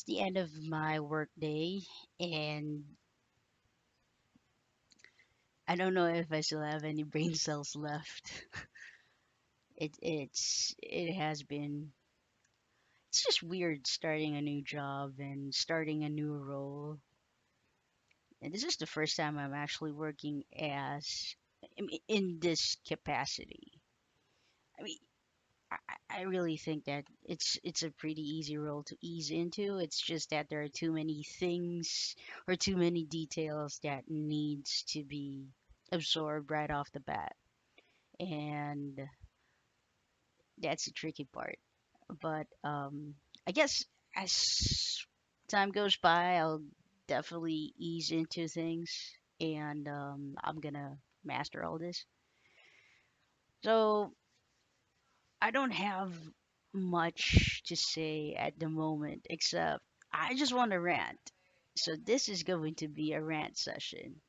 It's the end of my work day, and I don't know if I still have any brain cells left. It has been it's just weird starting a new job and starting a new role. And this is the first time I'm actually working as in this capacity. I mean, I really think that it's a pretty easy role to ease into. It's just that there are too many things or too many details that needs to be absorbed right off the bat, and that's the tricky part. But I guess as time goes by, I'll definitely ease into things, and I'm gonna master all this. So I don't have much to say at the moment, except I just want to rant. So this is going to be a rant session.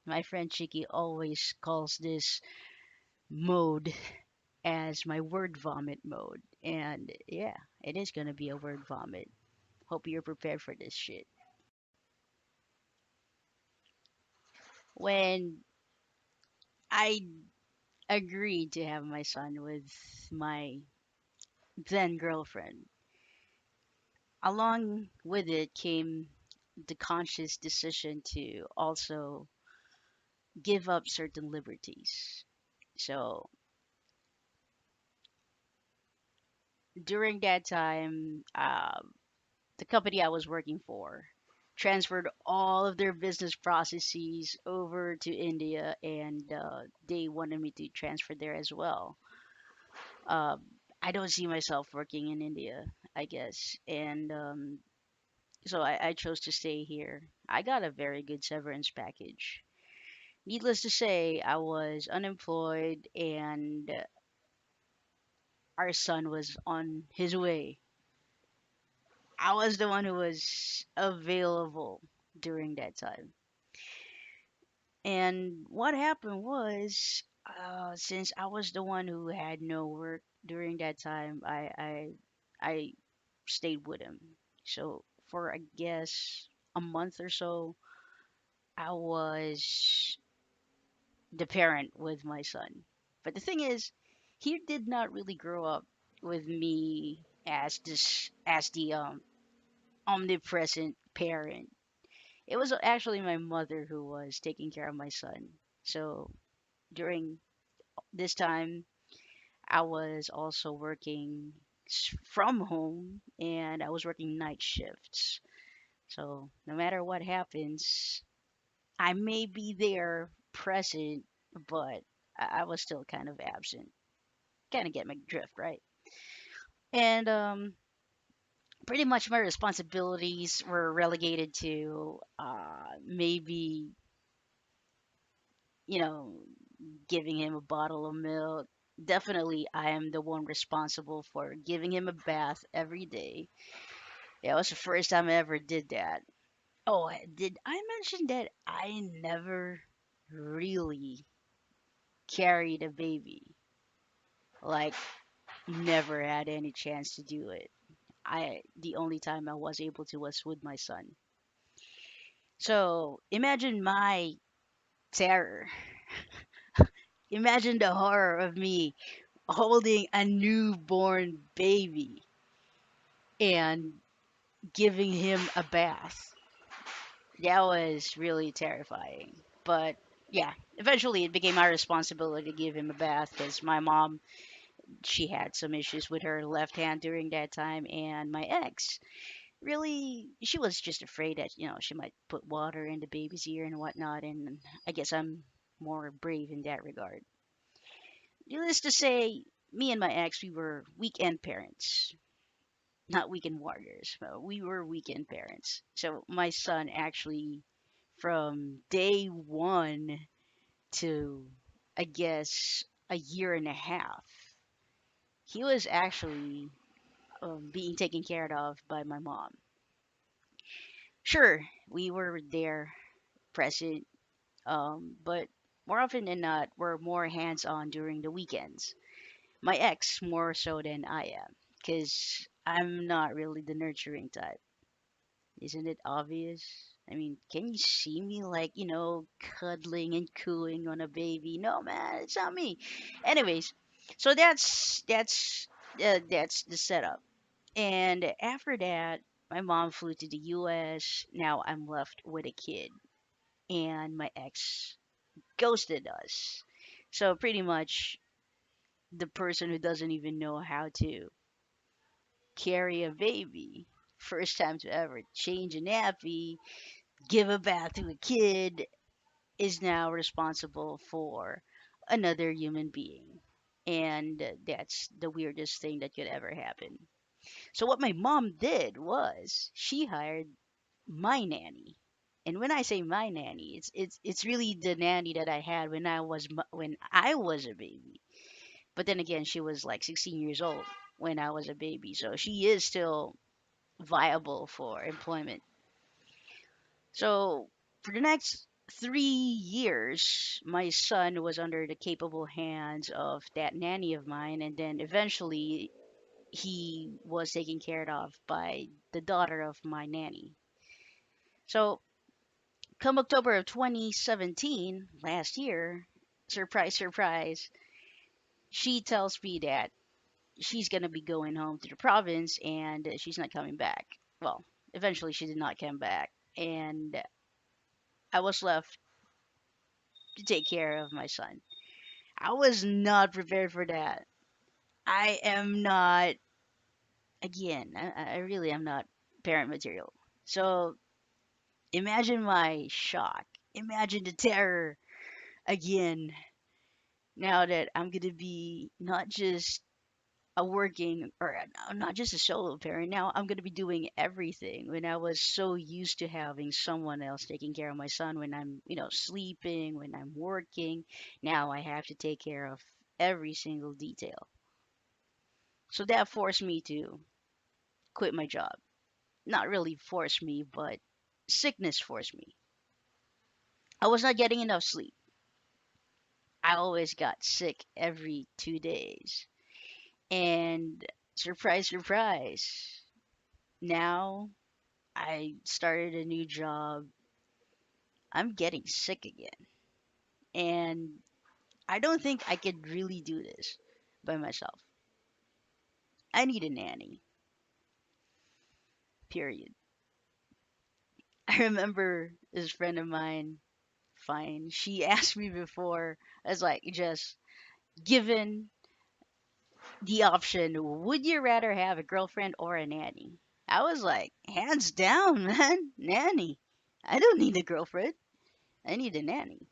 My friend Chiki always calls this mode as my word vomit mode. And yeah, it is going to be a word vomit. Hope you're prepared for this shit. When I agreed to have my son with my then girlfriend, along with it came the conscious decision to also give up certain liberties. So during that time, the company I was working for transferred all of their business processes over to India, and they wanted me to transfer there as well. Um, I don't see myself working in India, I guess, and so I chose to stay here. I got a very good severance package. Needless to say, I was unemployed and our son was on his way. I was the one who was available during that time. And what happened was, since I was the one who had no work during that time, I stayed with him. So for I guess a month or so, I was the parent with my son. But the thing is, he did not really grow up with me as the omnipresent parent. It was actually my mother who was taking care of my son. So during this time, I was also working from home and I was working night shifts. So no matter what happens, I may be there present, but I was still kind of absent. Kind of get my drift, right? And pretty much my responsibilities were relegated to maybe, you know, giving him a bottle of milk. Definitely, I am the one responsible for giving him a bath every day. Yeah, it was the first time I ever did that. Oh, did I mention that I never really carried a baby? Like, never had any chance to do it. The only time I was able to was with my son. So imagine my terror. Imagine the horror of me holding a newborn baby and giving him a bath. That was really terrifying. But yeah, eventually it became my responsibility to give him a bath because my mom, she had some issues with her left hand during that time, and my ex, really, she was just afraid that, she might put water in the baby's ear and whatnot. And I guess I'm more brave in that regard. Needless to say, me and my ex, we were weekend parents, not weekend warriors, but we were weekend parents. So my son actually, from day one to, I guess, a year and a half, he was actually being taken care of by my mom. Sure, we were there present, but more often than not, we're more hands on during the weekends. My ex more so than I am, because I'm not really the nurturing type. Isn't it obvious? I mean, can you see me like, cuddling and cooing on a baby? No, man, it's not me. Anyways, so that's the setup. And after that, my mom flew to the US. Now I'm left with a kid, and my ex ghosted us. So pretty much the person who doesn't even know how to carry a baby, first time to ever change a nappy, give a bath to a kid, is now responsible for another human being. And that's the weirdest thing that could ever happen. So what my mom did was she hired my nanny. And when I say my nanny, it's really the nanny that I had when I was a baby. But then again, she was like 16 years old when I was a baby, so she is still viable for employment. So for the next 3 years, my son was under the capable hands of that nanny of mine, and then eventually he was taken care of by the daughter of my nanny. So come October of 2017, last year, surprise, surprise, she tells me that she's gonna be going home to the province and she's not coming back. Well, eventually she did not come back, and I was left to take care of my son. I was not prepared for that. I am not, again, I really am not parent material. So imagine my shock. Imagine the terror again now that I'm going to be not just a working or not just a solo parent. Now I'm going to be doing everything when I was so used to having someone else taking care of my son when I'm, sleeping, when I'm working. Now I have to take care of every single detail. So that forced me to quit my job. Not really forced me, but sickness forced me. I was not getting enough sleep. I always got sick every 2 days. And surprise, surprise, now I started a new job. I'm getting sick again. And I don't think I could really do this by myself. I need a nanny, period. I remember this friend of mine, fine, she asked me before, I was like, just given the option, would you rather have a girlfriend or a nanny? I was like, hands down, man, nanny. I don't need a girlfriend. I need a nanny.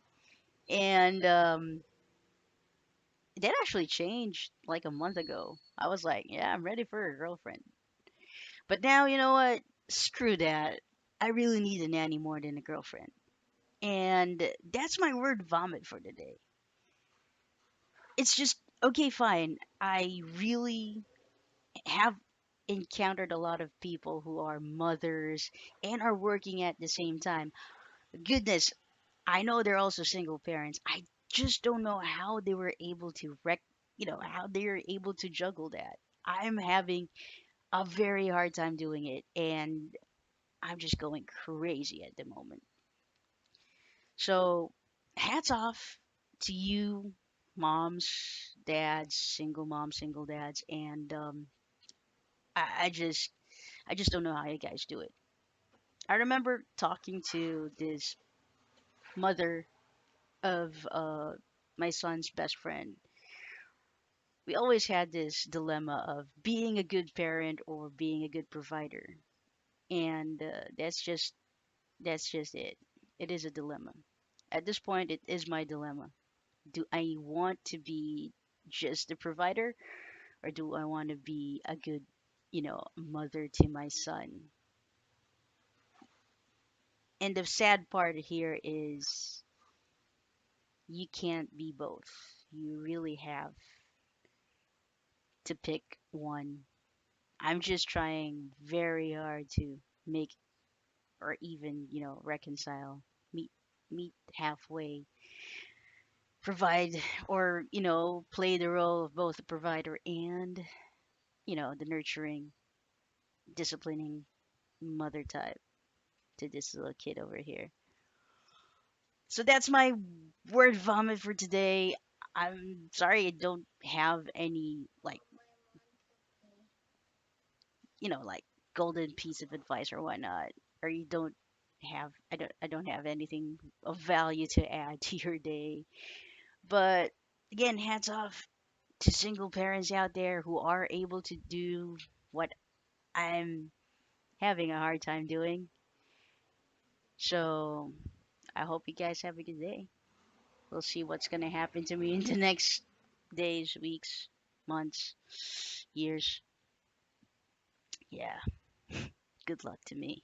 And that actually changed like a month ago. I was like, yeah, I'm ready for a girlfriend. But now, you know what? Screw that. I really need a nanny more than a girlfriend. And that's my word vomit for today. It's just, okay, fine. I really have encountered a lot of people who are mothers and are working at the same time. Goodness, I know they're also single parents. I just don't know how they were able to how they're able to juggle that. I'm having a very hard time doing it, and I'm just going crazy at the moment. So, hats off to you, moms, dads, single moms, single dads, and I just don't know how you guys do it. I remember talking to this mother of my son's best friend. We always had this dilemma of being a good parent or being a good provider, and that's just it. It is a dilemma. At this point, it is my dilemma. Do I want to be just the provider, or do I want to be a good, mother to my son? And the sad part here is you can't be both. You really have to pick one. I'm just trying very hard to make or even, reconcile, meet meet halfway, provide or, play the role of both the provider and, the nurturing, disciplining mother type. to this little kid over here. So that's my word vomit for today. I'm sorry I don't have any like like golden piece of advice or whatnot, or you don't have I don't have anything of value to add to your day. But again, hats off to single parents out there who are able to do what I'm having a hard time doing. So I hope you guys have a good day. We'll see what's gonna happen to me in the next days, weeks, months, years. Yeah, good luck to me.